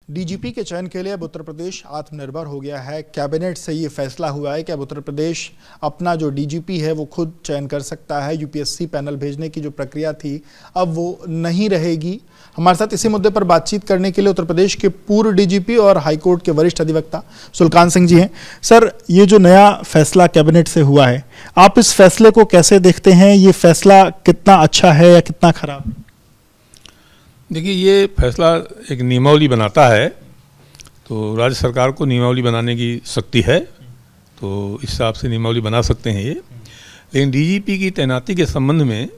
DGP के चयन के लिए अब उत्तर प्रदेश आत्मनिर्भर हो गया है। कैबिनेट से ये फैसला हुआ है कि अब उत्तर प्रदेश अपना जो डीजीपी है वो खुद चयन कर सकता है। यूपीएससी पैनल भेजने की जो प्रक्रिया थी अब वो नहीं रहेगी। हमारे साथ इसी मुद्दे पर बातचीत करने के लिए उत्तर प्रदेश के पूर्व डीजीपी और हाईकोर्ट के वरिष्ठ अधिवक्ता सुलकान सिंह जी हैं। सर, ये जो नया फैसला कैबिनेट से हुआ है, आप इस फैसले को कैसे देखते हैं? ये फैसला कितना अच्छा है या कितना खराब? देखिए, ये फैसला एक नियमावली बनाता है, तो राज्य सरकार को नियमावली बनाने की शक्ति है, तो इस हिसाब से नियमावली बना सकते हैं ये। लेकिन डीजीपी की तैनाती के संबंध में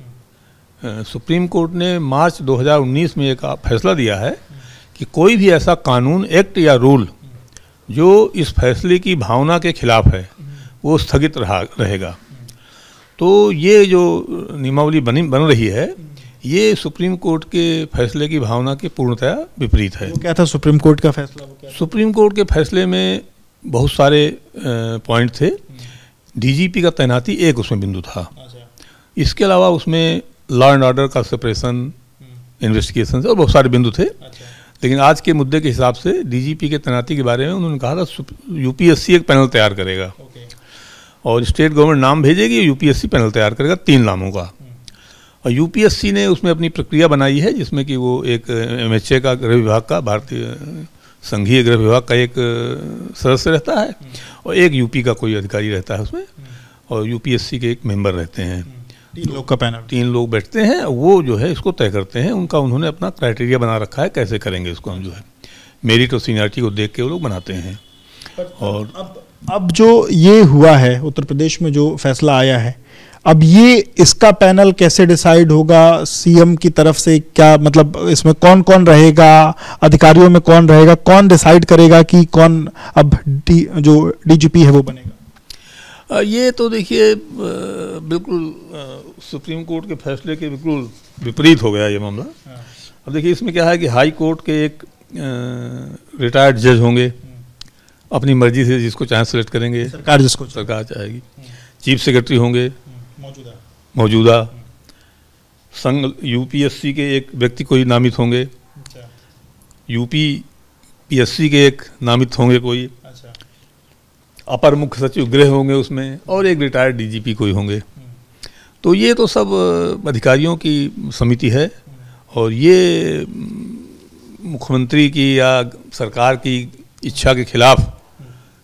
सुप्रीम कोर्ट ने मार्च 2019 में एक फैसला दिया है कि कोई भी ऐसा कानून, एक्ट या रूल जो इस फैसले की भावना के खिलाफ है वो स्थगित रहेगा। तो ये जो नियमावली बन रही है, ये सुप्रीम कोर्ट के फैसले की भावना के पूर्णतया विपरीत है। वो क्या था सुप्रीम कोर्ट का फैसला? सुप्रीम कोर्ट के फैसले में बहुत सारे पॉइंट थे। डीजीपी का तैनाती एक उसमें बिंदु था। इसके अलावा उसमें लॉ एंड ऑर्डर का सेपरेशन, इन्वेस्टिगेशन और बहुत सारे बिंदु थे। लेकिन आज के मुद्दे के हिसाब से डीजीपी के तैनाती के बारे में उन्होंने कहा था यूपीएससी एक पैनल तैयार करेगा और स्टेट गवर्नमेंट नाम भेजेगी, यूपीएससी पैनल तैयार करेगा 3 नामों का। और यूपीएससी ने उसमें अपनी प्रक्रिया बनाई है, जिसमें कि वो एक एमएचए का, गृह विभाग का, भारतीय संघीय गृह विभाग का एक सदस्य रहता है और एक यूपी का कोई अधिकारी रहता है उसमें, और यूपीएससी के एक मेंबर रहते हैं। 3 लोग का पैनल, 3 लोग बैठते हैं, वो जो है इसको तय करते हैं। उन्होंने अपना क्राइटेरिया बना रखा है, कैसे करेंगे इसको हम जो है मेरिट और सीनियरिटी को देख के वो लोग बनाते हैं। और अब जो ये हुआ है उत्तर प्रदेश में जो फैसला आया है, अब ये इसका पैनल कैसे डिसाइड होगा? सीएम की तरफ से क्या, मतलब इसमें कौन कौन रहेगा, अधिकारियों में कौन रहेगा, कौन डिसाइड करेगा कि कौन अब जो डीजीपी है वो बनेगा? ये तो देखिए बिल्कुल सुप्रीम कोर्ट के फैसले के बिल्कुल विपरीत हो गया ये मामला। अब देखिए, इसमें क्या है कि हाई कोर्ट के एक रिटायर्ड जज होंगे, अपनी मर्जी से जिसको चाहे सेलेक्ट करेंगे, सरकार चाहेगी। चीफ सेक्रेटरी होंगे मौजूदा, संघ यूपीएससी के एक व्यक्ति कोई नामित होंगे, यूपीपीएससी के एक नामित होंगे कोई, अपर मुख्य सचिव गृह होंगे उसमें, और एक रिटायर्ड डीजीपी कोई होंगे। तो ये तो सब अधिकारियों की समिति है, और ये मुख्यमंत्री की या सरकार की इच्छा के खिलाफ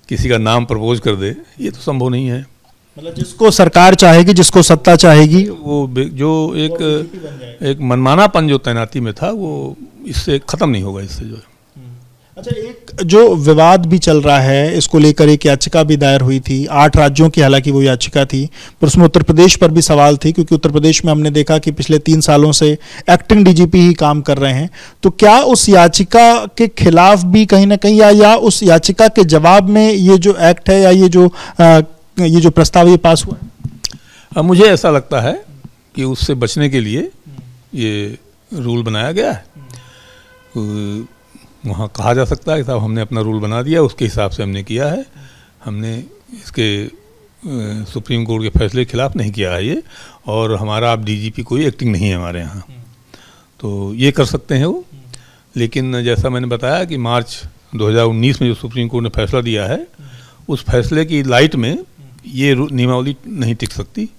किसी का नाम प्रपोज कर दे, ये तो संभव नहीं है। मतलब जिसको सरकार चाहेगी, जिसको सत्ता चाहेगी, वो जो एक मनमानापन जो तैनाती में था वो इससे खत्म नहीं होगा, इससे जो है। अच्छा, एक जो विवाद भी चल रहा है, इसको लेकर एक याचिका भी दायर हुई थी 8 राज्यों की, हालांकि वो याचिका थी, पर उसमें उत्तर प्रदेश पर भी सवाल थी, क्योंकि उत्तर प्रदेश में हमने देखा कि पिछले 3 सालों से एक्टिंग डीजीपी ही काम कर रहे हैं। तो क्या उस याचिका के खिलाफ भी कहीं ना कहीं या उस याचिका के जवाब में ये जो एक्ट है या ये जो प्रस्ताव ये पास हुआ है? मुझे ऐसा लगता है कि उससे बचने के लिए ये रूल बनाया गया है। वहाँ कहा जा सकता है कि साहब हमने अपना रूल बना दिया, उसके हिसाब से हमने किया है, हमने इसके सुप्रीम कोर्ट के फैसले के खिलाफ नहीं किया है ये, और हमारा अब डीजीपी कोई एक्टिंग नहीं है हमारे यहाँ, तो ये कर सकते हैं वो। लेकिन जैसा मैंने बताया कि मार्च 2019 में जो सुप्रीम कोर्ट ने फैसला दिया है, उस फैसले की लाइट में ये नियमावली नहीं टिक सकती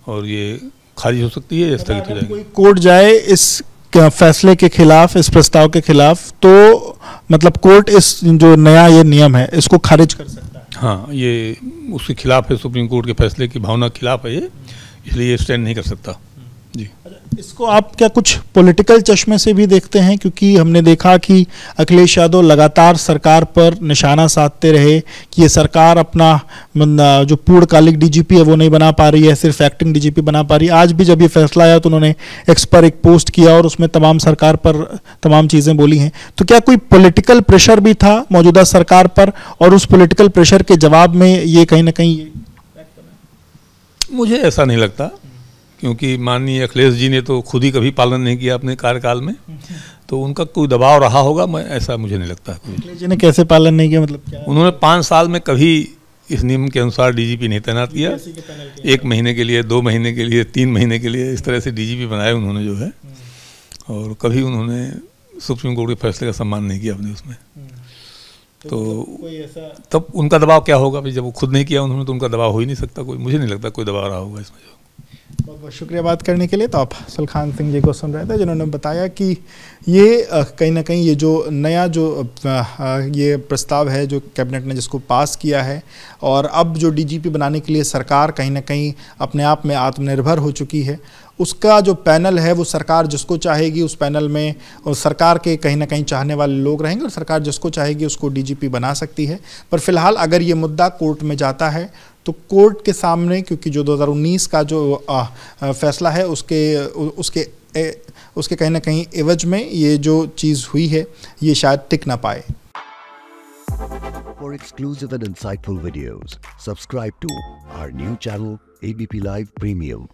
और ये खारिज हो सकती है, स्थगित हो जाएगी। कोई कोर्ट जाए इस फैसले के खिलाफ, इस प्रस्ताव के खिलाफ, तो मतलब कोर्ट इस जो नया ये नियम है इसको खारिज कर सकता है? हाँ, ये उसके खिलाफ है, सुप्रीम कोर्ट के फैसले की भावना के खिलाफ है ये, इसलिए ये स्टैंड नहीं कर सकता जी। इसको आप क्या कुछ पॉलिटिकल चश्मे से भी देखते हैं? क्योंकि हमने देखा कि अखिलेश यादव लगातार सरकार पर निशाना साधते रहे कि ये सरकार अपना जो पूर्णकालिक डीजीपी है वो नहीं बना पा रही है, सिर्फ एक्टिंग डीजीपी बना पा रही है। आज भी जब ये फैसला आया तो उन्होंने एक्स पर एक पोस्ट किया और उसमें तमाम सरकार पर तमाम चीज़ें बोली हैं। तो क्या कोई पॉलिटिकल प्रेशर भी था मौजूदा सरकार पर, और उस पॉलिटिकल प्रेशर के जवाब में ये कहीं ना कहीं? मुझे ऐसा नहीं लगता, क्योंकि माननीय अखिलेश जी ने तो खुद ही कभी पालन नहीं किया अपने कार्यकाल में, तो उनका कोई दबाव रहा होगा, ऐसा मुझे नहीं लगता। अखिलेश जी ने कैसे पालन नहीं किया, मतलब क्या? उन्होंने 5 साल में कभी इस नियम के अनुसार डीजीपी नहीं तैनात किया। 1 महीने के लिए, 2 महीने के लिए, 3 महीने के लिए, इस तरह से डीजीपी बनाए उन्होंने जो है, और कभी उन्होंने सुप्रीम कोर्ट के फैसले का सम्मान नहीं किया आपने उसमें, तो कोई ऐसा तब उनका दबाव क्या होगा भाई? जब वो खुद नहीं किया उन्होंने तो उनका दबाव हो ही नहीं सकता कोई, मुझे नहीं लगता कोई दबाव रहा होगा इसमें। बहुत बहुत शुक्रिया बात करने के लिए। तो आप सलखान सिंह जी को सुन रहे थे जिन्होंने बताया कि ये कहीं ना कहीं ये जो नया जो ये प्रस्ताव है जो कैबिनेट ने जिसको पास किया है, और अब जो डीजीपी बनाने के लिए सरकार कहीं ना कहीं अपने आप में आत्मनिर्भर हो चुकी है, उसका जो पैनल है वो सरकार जिसको चाहेगी उस पैनल में सरकार के कहीं ना कहीं चाहने वाले लोग रहेंगे और सरकार जिसको चाहेगी उसको डीजीपी बना सकती है। पर फिलहाल अगर ये मुद्दा कोर्ट में जाता है तो कोर्ट के सामने, क्योंकि जो 2019 का जो फैसला है उसके कहीं ना कहीं एवज में ये जो चीज़ हुई है ये शायद टिक ना पाए। For exclusive and insightful videos, subscribe to our new channel ABP Live Premium.